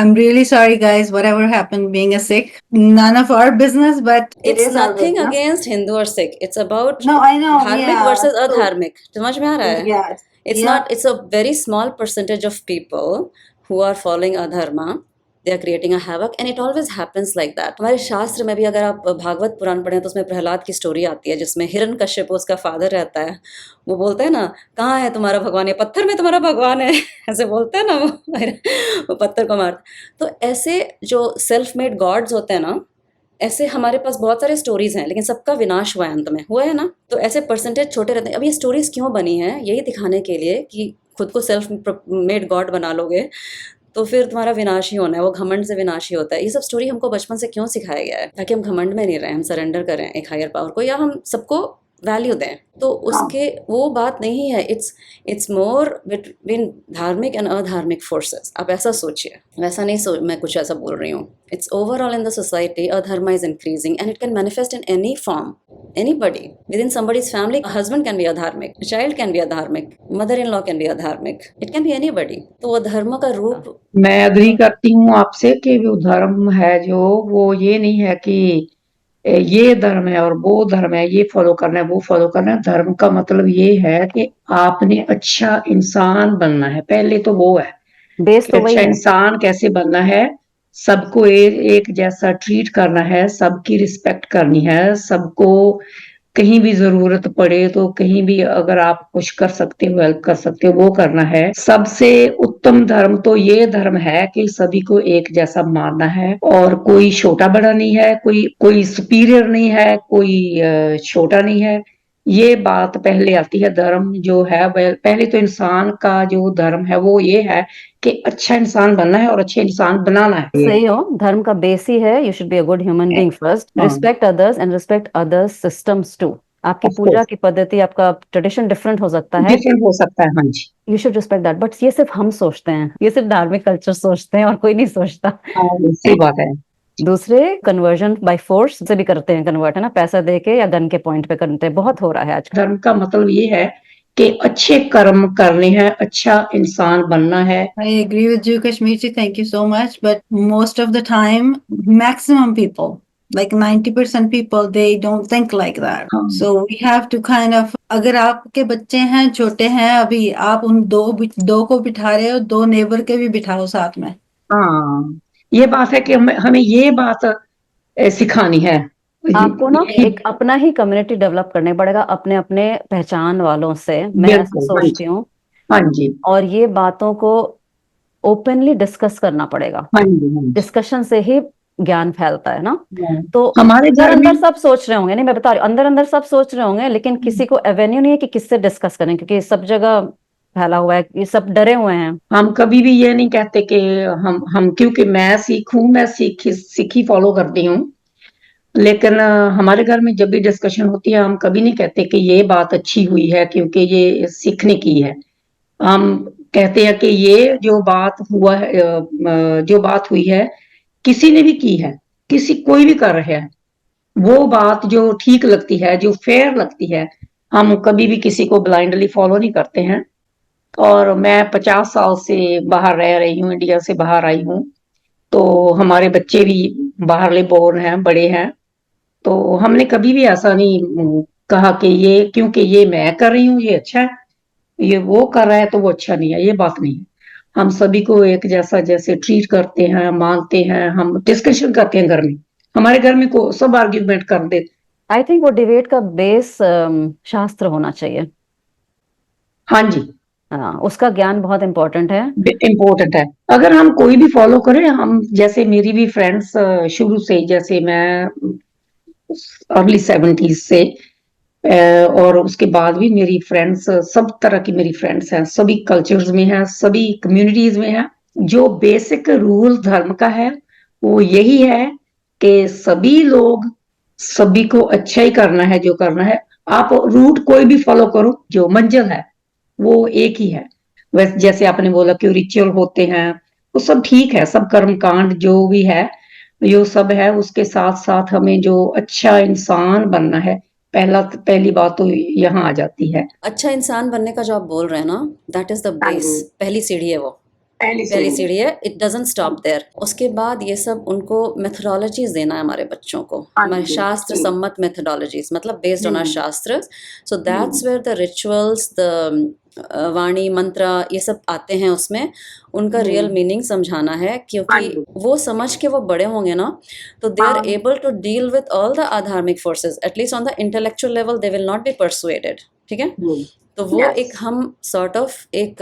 I'm really sorry, guys. Whatever happened, being a Sikh, none of our business, but it it's is our nothing business. Against Hindu और Sikh, it's about No, I know. Dharmik Yeah. Versus So, adharmik. समझ में आ रहा है? yeah. It's Yeah. not, it's a very small percentage of people who are following adharma. They are creating a havoc and it always happens like that. हमारे शास्त्र में भी अगर आप भागवत पुराण पढ़ें तो उसमें प्रहलाद की स्टोरी आती है जिसमें हिरण्यकश्यप उसका फादर रहता है। वो बोलता है ना, कहाँ है तुम्हारा भगवान, ये पत्थर में तुम्हारा भगवान है ऐसे बोलता है ना वो पत्थर को मारता। तो ऐसे जो सेल्फ मेड गॉड्स होते हैं ना, ऐसे हमारे पास बहुत सारे स्टोरीज हैं, लेकिन सबका विनाश हुआ है, अंत में हुआ है ना। तो ऐसे परसेंटेज छोटे रहते हैं। अब ये स्टोरीज क्यों बनी है? यही दिखाने के लिए कि खुद को सेल्फ मेड गॉड बना लोगे तो फिर तुम्हारा विनाश ही होना है, वो घमंड से विनाश ही होता है। ये सब स्टोरी हमको बचपन से क्यों सिखाया गया है? ताकि हम घमंड में नहीं रहें, हम सरेंडर करें एक हायर पावर को, या हम सबको वैल्यू दें। तो उसके वो बात नहीं है। इट्स मोर बिटवीन धार्मिक एंड अधार्मिक फोर्सेस। आप ऐसा सोचिए, वैसा नहीं मैं कुछ ऐसा बोल रही हूँ। It's overall in the society adharma is increasing and it can manifest in any form, anybody within somebody's family. A husband can be adharmic, a child can be adharmic, mother-in-law can be adharmic, it can be anybody. तो वो धर्म का रूप। मैं agree करती हूँ आपसे कि वो धर्म है जो, वो ये नहीं है कि ये धर्म है और वो धर्म है, ये फॉलो करना है वो फॉलो करना है। धर्म का मतलब ये है कि आपने अच्छा इंसान बनना है, पहले तो वो है बेस तो वही अच्छा है। इंसान कैसे बनना है, सबको एक जैसा ट्रीट करना है, सबकी रिस्पेक्ट करनी है, सबको कहीं भी जरूरत पड़े तो कहीं भी अगर आप कुछ कर सकते हो, हेल्प कर सकते हो, वो करना है। सबसे उत्तम धर्म तो ये धर्म है कि सभी को एक जैसा मानना है और कोई छोटा बड़ा नहीं है, कोई सुपीरियर नहीं है, कोई छोटा नहीं है। ये बात पहले आती है। धर्म जो है पहले तो इंसान का जो धर्म है वो ये है कि अच्छा इंसान बनना है और अच्छे इंसान बनाना है। सही हो, धर्म का बेस ही है you should be a good human being first, respect others and respect others systems too. आपकी पूजा की पद्धति, आपका ट्रेडिशन डिफरेंट हो सकता है, डिफरेंट हो सकता है, हाँ जी, you should respect that. But ये सिर्फ हम सोचते हैं, ये सिर्फ धार्मिक कल्चर सोचते हैं और कोई नहीं सोचता। सही बात है। दूसरे कन्वर्जन बाय फोर्स से भी करते हैं कन्वर्ट, है ना, पैसा देके या गन के पॉइंट पे करते हैं, बहुत हो रहा है आजकल। धर्म का मतलब ये है कि अच्छे कर्म करने हैं, अच्छा इंसान बनना है। I agree with you, Kashmir ji. Thank you so much. But most of the time, maximum people, like 90% people, they don't think like that. हाँ। So we have to kind of, अगर आपके बच्चे हैं, छोटे हैं, अभी आप उन दो को बिठा रहे हो, दो नेबर के भी बिठाओ साथ में। हाँ, ये बात है कि हमें ये बात सिखानी है। आपको ना एक अपना ही कम्युनिटी डेवलप करने पड़ेगा, अपने अपने पहचान वालों से। मैं ऐसा सोचती हूँ। हाँ जी, और ये बातों को ओपनली डिस्कस करना पड़ेगा। हाँ जी, हाँ जी। डिस्कशन से ही ज्ञान फैलता है ना। तो हमारे अंदर घर अंदर में सब सोच रहे होंगे, नहीं मैं बता रही हूँ, अंदर अंदर सब सोच रहे होंगे, लेकिन किसी को एवेन्यू नहीं है कि किससे डिस्कस करें, क्योंकि सब जगह फैला हुआ है, ये सब डरे हुए हैं। हम कभी भी ये नहीं कहते कि हम क्योंकि मैं सीख हूँ, मैं सीखी फॉलो करती हूँ, लेकिन हमारे घर में जब भी डिस्कशन होती है हम कभी नहीं कहते कि ये बात अच्छी हुई है क्योंकि ये सीखने की है। हम कहते हैं कि ये जो बात हुआ है, जो बात हुई है किसी ने भी की है, कोई भी कर रहा है, वो बात जो ठीक लगती है, जो फेयर लगती है, हम कभी भी किसी को ब्लाइंडली फॉलो नहीं करते हैं। और मैं 50 साल से बाहर रह रही हूँ, इंडिया से बाहर आई हूँ, तो हमारे बच्चे भी बाहरले बोर्न हैं, बड़े हैं, तो हमने कभी भी ऐसा नहीं कहा कि ये क्योंकि ये मैं कर रही हूँ ये अच्छा है, ये वो कर रहा है तो वो अच्छा नहीं है, ये बात नहीं है। हम सभी को एक जैसा जैसे ट्रीट करते हैं, मानते हैं, हम डिस्कशन करते हैं घर में। हमारे घर में को सब आर्ग्यूमेंट कर दे। आई थिंक वो डिबेट का बेस शास्त्र होना चाहिए। हाँ जी, हाँ, उसका ज्ञान बहुत इम्पोर्टेंट है। इम्पोर्टेंट है। अगर हम कोई भी फॉलो करें, हम जैसे मेरी भी फ्रेंड्स शुरू से, जैसे मैं अर्ली 70s से और उसके बाद भी मेरी फ्रेंड्स, सब तरह की मेरी फ्रेंड्स हैं, सभी कल्चर्स में हैं, सभी कम्युनिटीज में हैं। जो बेसिक रूल धर्म का है वो यही है कि सभी लोग, सभी को अच्छा ही करना है, जो करना है। आप रूट कोई भी फॉलो करो, जो मंजिल है वो एक ही है। वैसे जैसे आपने बोला कि रिचुअल होते हैं, वो सब ठीक है, सब कर्म कांड जो भी है यो सब है, उसके साथ साथ हमें जो अच्छा इंसान बनना है, पहली बात तो यहाँ आ जाती है। अच्छा इंसान बनने का जो आप बोल रहे हैं ना, दैट इज द हाँ बेस, जी, पहली सीढ़ी है वो, पहली पहली सीढ़ी। सीढ़ी है। It doesn't stop there. उसके बाद ये सब उनको मेथोडोलॉजीज देना है हमारे बच्चों को, हाँ हमारे जी, शास्त्र जी। सम्मत मेथोडोलॉजीज, मतलब based on our shastra. So that's where the rituals, the vani mantra ये सब आते हैं उसमें। उनका रियल मीनिंग समझाना है, हाँ क्योंकि जी, वो समझ के वो बड़े होंगे ना, तो दे आर हाँ, able to deal with all the adharmik forces, at least on the intellectual level they will not be persuaded. ठीक है, तो वो yes. एक हम सॉर्ट ऑफ एक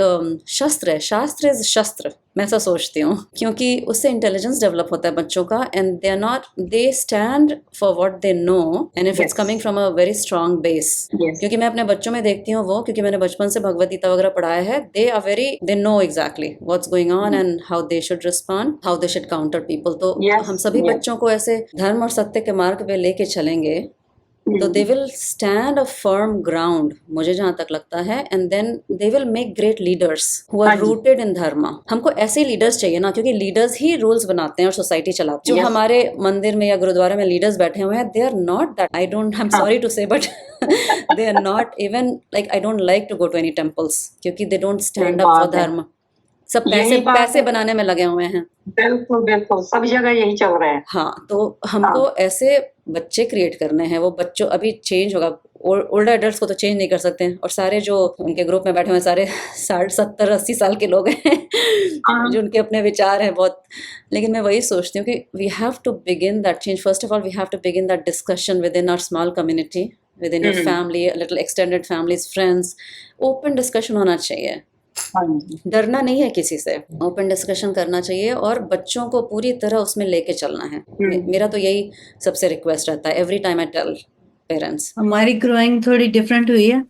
शस्त्र है, शास्त्र इज शस्त्र, मैं ऐसा सोचती हूँ, क्योंकि उससे इंटेलिजेंस डेवलप होता है बच्चों का, and they are not, they stand for what they know, and if it's Yes. Coming from a very strong base. Yes. क्योंकि मैं अपने बच्चों में देखती हूँ वो, क्योंकि मैंने बचपन से भगवद गीता वगैरह पढ़ाया है, they are very, they know exactly what's going on and how they should respond, how they should counter people. तो Yes, हम सभी yes. बच्चों को ऐसे धर्म और सत्य के मार्ग पे लेके चलेंगे तो they will stand a firm ground, मुझे जहां तक लगता है, and then they will make great leaders who are हाँ जी। रूटेड इन धर्म। हमको ऐसे लीडर्स चाहिए ना, क्योंकि लीडर्स ही रूल्स बनाते हैं और सोसाइटी चलाते हैं। जो Yes. हमारे मंदिर में या गुरुद्वारा में लीडर्स बैठे हुए हैं, they are not that, I don't, I am हाँ। Sorry to say, but they are not even like, I don't like to go to any temples, क्योंकि they don't stand up for बात है। धर्म। सब यही पैसे बात पैसे है। बनाने में लगे हुए हैं। बिल्कुल बिल्कुल, सब जगह यही चल रहा है। हाँ, तो हमको ऐसे बच्चे क्रिएट करने हैं, वो बच्चों, अभी चेंज होगा, ओल्डर एडल्ट्स को तो चेंज नहीं कर सकते हैं, और सारे जो उनके ग्रुप में बैठे हुए हैं सारे 60 70 80 साल के लोग हैं हाँ। जो उनके अपने विचार हैं बहुत। लेकिन मैं वही सोचती हूँ कि we have to begin that change, first of all we have to begin that discussion within our small community, within your family, little extended families, friends. Open discussion होना चाहिए, हाँ जी। डरना नहीं है किसी से, ओपन डिस्कशन करना चाहिए और बच्चों को पूरी तरह उसमें लेके चलना है। मेरा तो यही सबसे रिक्वेस्ट रहता है every time I tell parents. हमारी ग्रोइंग थोड़ी डिफरेंट हुई है।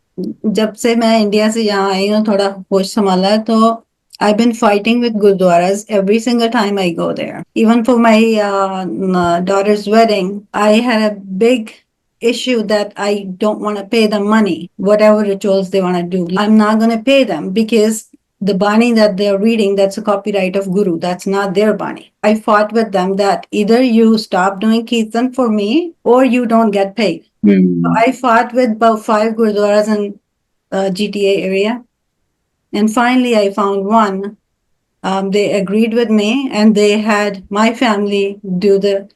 जब से मैं इंडिया से यहाँ आई हूँ, थोड़ा होश संभाला है, तो I've been fighting with gurdwaras every single time I go there. Even for my daughter's wedding, I had a big issue that I don't want to pay them money, whatever rituals they want to do. I'm not going to pay them because the Bani that they're reading, that's a copyright of Guru. That's not their Bani. I fought with them that either you stop doing Kirtan for me or you don't get paid. So I fought with about 5 gurdwaras in GTA area. And finally, I found one. They agreed with me and they had my family do the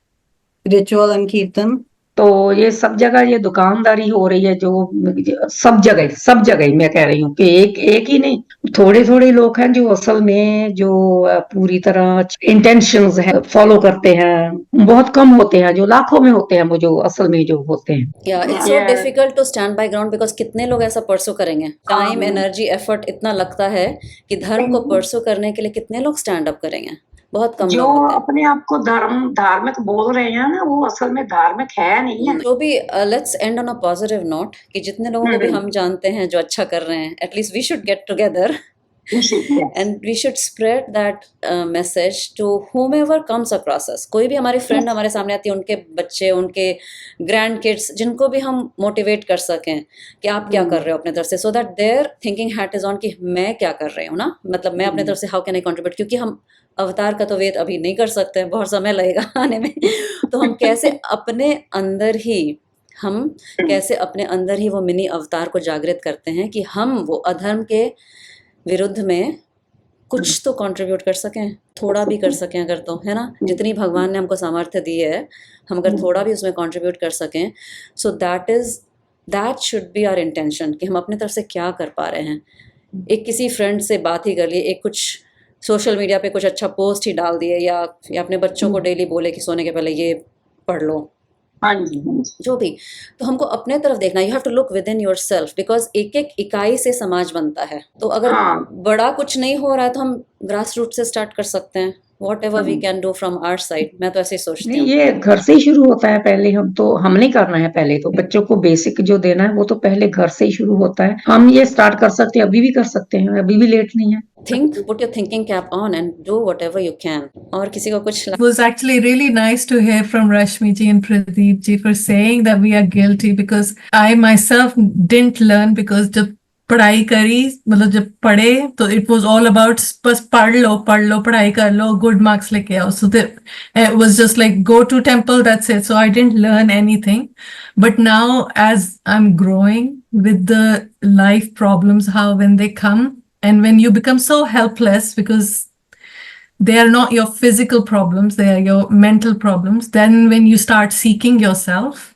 ritual and Kirtan. तो ये सब जगह ये दुकानदारी हो रही है, जो सब जगह ही मैं कह रही हूँ कि एक ही नहीं, थोड़े थोड़े लोग हैं जो असल में जो पूरी तरह इंटेंशंस है फॉलो करते हैं, बहुत कम होते हैं, जो लाखों में होते हैं वो जो असल में जो होते हैं। या it's so difficult to stand by ground, because कितने लोग ऐसा परसू करेंगे, टाइम एनर्जी एफर्ट इतना लगता है कि धर्म को परसू करने के लिए कितने लोग स्टैंड अप करेंगे, बहुत कम जो लोग होते हैं। अपने आप को धार्मिक बोल रहे हैं ना, वो असल में धार्मिक है नहीं है। जो भी let's end on a positive note कि जितने लोगों को भी हम जानते हैं जो अच्छा कर रहे हैं, at least we should get together and we should spread that message to whomever comes across us. कोई भी हमारी फ्रेंड हमारे सामने आती है, उनके बच्चे, उनके ग्रैंड किड्स, जिनको भी हम मोटिवेट कर सकें कि आप क्या कर रहे हो अपने तरफ से, so that there thinking hat is on कि मैं क्या कर रही हूँ ना, मतलब मैं अपने तरफ से हाउ कैन आई कंट्रीब्यूट, क्योंकि हम अवतार का तो वेद अभी नहीं कर सकते, बहुत समय लगेगा आने में। तो हम कैसे अपने अंदर ही वो मिनी अवतार को जागृत करते हैं कि हम वो अधर्म के विरुद्ध में कुछ तो कंट्रीब्यूट कर सकें, थोड़ा भी कर सकें अगर, तो है ना, जितनी भगवान ने हमको सामर्थ्य दी है, हम अगर थोड़ा भी उसमें कंट्रीब्यूट कर सकें, so that should be our intention कि हम अपने तरफ से क्या कर पा रहे हैं। एक किसी फ्रेंड से बात ही कर ली, एक कुछ सोशल मीडिया पे कुछ अच्छा पोस्ट ही डाल दिए, या अपने बच्चों को डेली बोले कि सोने के पहले ये पढ़ लो, जो भी। तो हमको अपने तरफ देखना, you have to look within yourself, because एक एक इकाई से समाज बनता है। तो अगर बड़ा कुछ नहीं हो रहा है तो हम ग्रास रूट से स्टार्ट कर सकते हैं, whatever we can do from our side. मैं तो ऐसे ही सोचती हूँ, ये घर से ही शुरू होता है। पहले हमने करना है, पहले तो बच्चों को बेसिक जो देना है वो तो पहले घर से ही शुरू होता है। हम ये स्टार्ट कर सकते हैं, अभी भी कर सकते हैं, अभी भी लेट नहीं है। think, put your thinking cap on and do whatever you can. और किसी को कुछ It was actually really nice to hear from Rashmi ji and Pradeep ji for saying that we are guilty, because I myself didn't learn, because जब पढ़ाई करी, मतलब जब पढ़े तो इट वाज ऑल अबाउट बस पढ़ लो पढ़ाई कर लो, गुड मार्क्स लेके आओ. So it was just like go to temple, that's it. So I didn't learn anything. But now as I'm growing with the life problems, how when they come and when you become so helpless because they are not your physical problems, they are your mental problems, then when you start seeking yourself,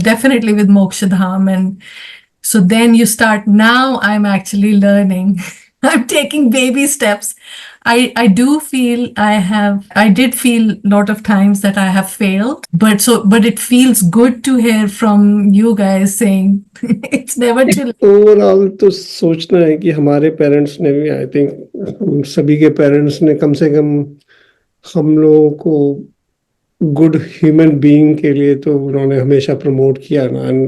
definitely with Moksha Dham, and so then you start, now I'm actually learning. I'm taking baby steps. I do feel I did feel a lot of times that I have failed, but it feels good to hear from you guys saying it's never too late. Overall तो सोचना है कि हमारे parents ने भी, I think सभी के parents ने कम से कम हम लोगों को गुड ह्यूमन बीइंग के लिए तो उन्होंने हमेशा प्रमोट किया ना. And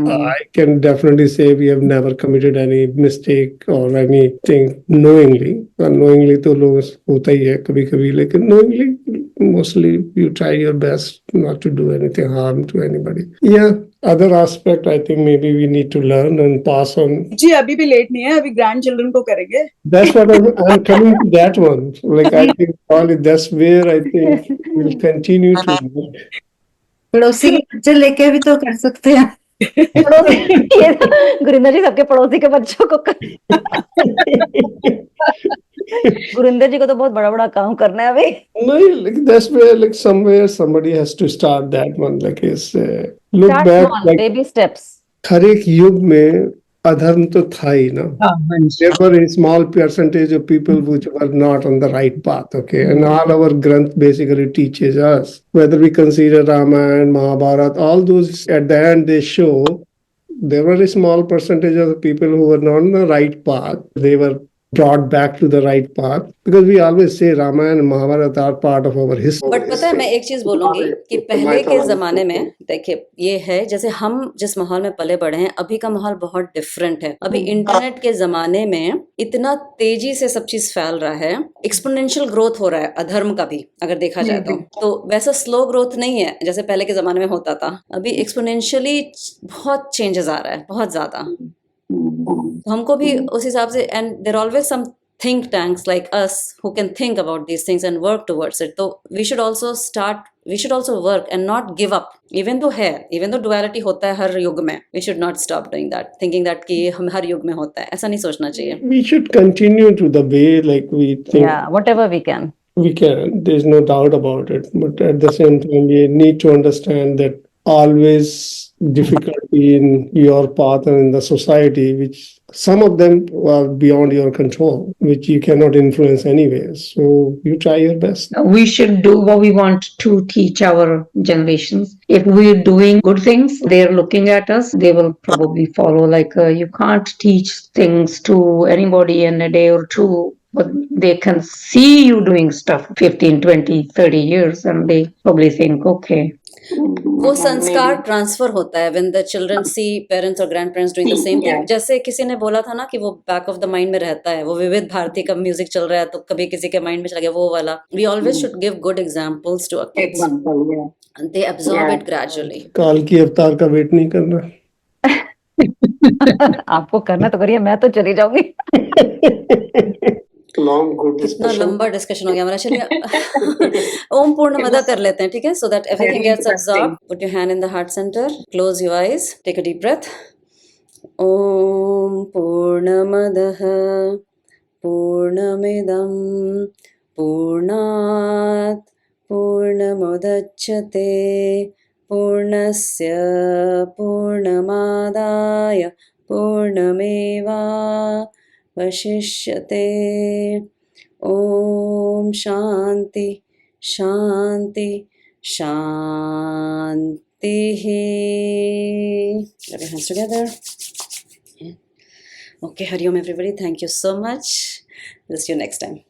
I can definitely say we have never committed any mistake or anything knowingly. Unknowingly तो लोग होता ही है कभी कभी, लेकिन knowingly mostly you try your best not to do anything harm to anybody. Yeah, other aspect I think maybe we need to learn and pass on. जी अभी भी late नहीं है, अभी ग्रैंड चिल्ड्रन को करेंगे. That's what I'm coming to that one. Like I think probably that's where I think we'll continue to. पड़ोसी के बच्चे लेके भी तो कर सकते हैं. गुरिंदर जी सबके पड़ोसी के बच्चों को गुरिंदर जी को तो बहुत बड़ा बड़ा काम करना है अभी. नहीं, like that's where like somewhere somebody has to start that one. Like is look Start back small, like baby steps. हर एक युग में अधर्म तो था ही ना. There were a small percentage of people which were not on the right path, okay? And all our Granth basically teaches us, whether we consider Ramayana, Mahabharata, all those at the end they show there were a small percentage of the people who were not on the right path. They were brought back to the right path because we always say Ramayana and Mahabharata are part of our history. But पता है मैं एक चीज बोलूंगी कि पहले के जमाने में देखिए ये है, जैसे हम जिस माहौल में पले बड़े हैं अभी का माहौल बहुत डिफरेंट है. अभी इंटरनेट के जमाने में इतना तेजी से सब चीज फैल रहा है, एक्सपोनेंशियल ग्रोथ हो रहा है अधर्म का भी अगर देखा जाए तो वैसा स्लो ग्रोथ नहीं है जैसे पहले के जमाने में होता था. अभी एक्सपोनेंशियली बहुत चेंजेस आ रहा है, बहुत ज्यादा. तो हमको भी उस हिसाब से, and there always some think tanks like us who can think about these things and work towards it. So we should also work and not give up, even though duality होता है हर युग में. We should not stop doing that, thinking that कि हम हर युग में होता है, ऐसा नहीं सोचना चाहिए. We should continue to the way like we think. Yeah, whatever we can. We can. There's no doubt about it. But at the same time, we need to understand that always difficulty in your path and in the society, which some of them are beyond your control, which you cannot influence anyway. So you try your best. We should do what we want to teach our generations. If we're doing good things, they're looking at us, they will probably follow. Like you can't teach things to anybody in a day or two, but they can see you doing stuff 15, 20, 30 years and they probably think, okay. वो संस्कार transfer होता है when the children see parents or grandparents doing the same thing. जैसे किसी ने बोला था ना कि वो बैक ऑफ द माइंड में रहता है, वो विविध भारती का म्यूजिक चल रहा है तो कभी किसी के माइंड में चला गया वो वाला. We always should give good examples to our kids. They absorb it gradually. काल की अवतार का वेट नहीं करना. आपको करना तो करिए, मैं तो चली जाऊंगी. कितना लंबा डिस्कशन हो गया हमारा. चलिए ओम पूर्णमदा कर लेते हैं, ठीक है? So that everything gets absorb. Put your hand in the heart centre, close your eyes, take a deep breath. ओम पूर्णमदः पूर्णमिदं पूर्णात् पूर्णमुदच्यते पूर्णस्य पूर्णमादाय पूर्णमेवा वशिष्यते. ओम शांति शांति शांति. Rub your hands together. Okay, Hari Om everybody. Thank you so much. We'll see you next time.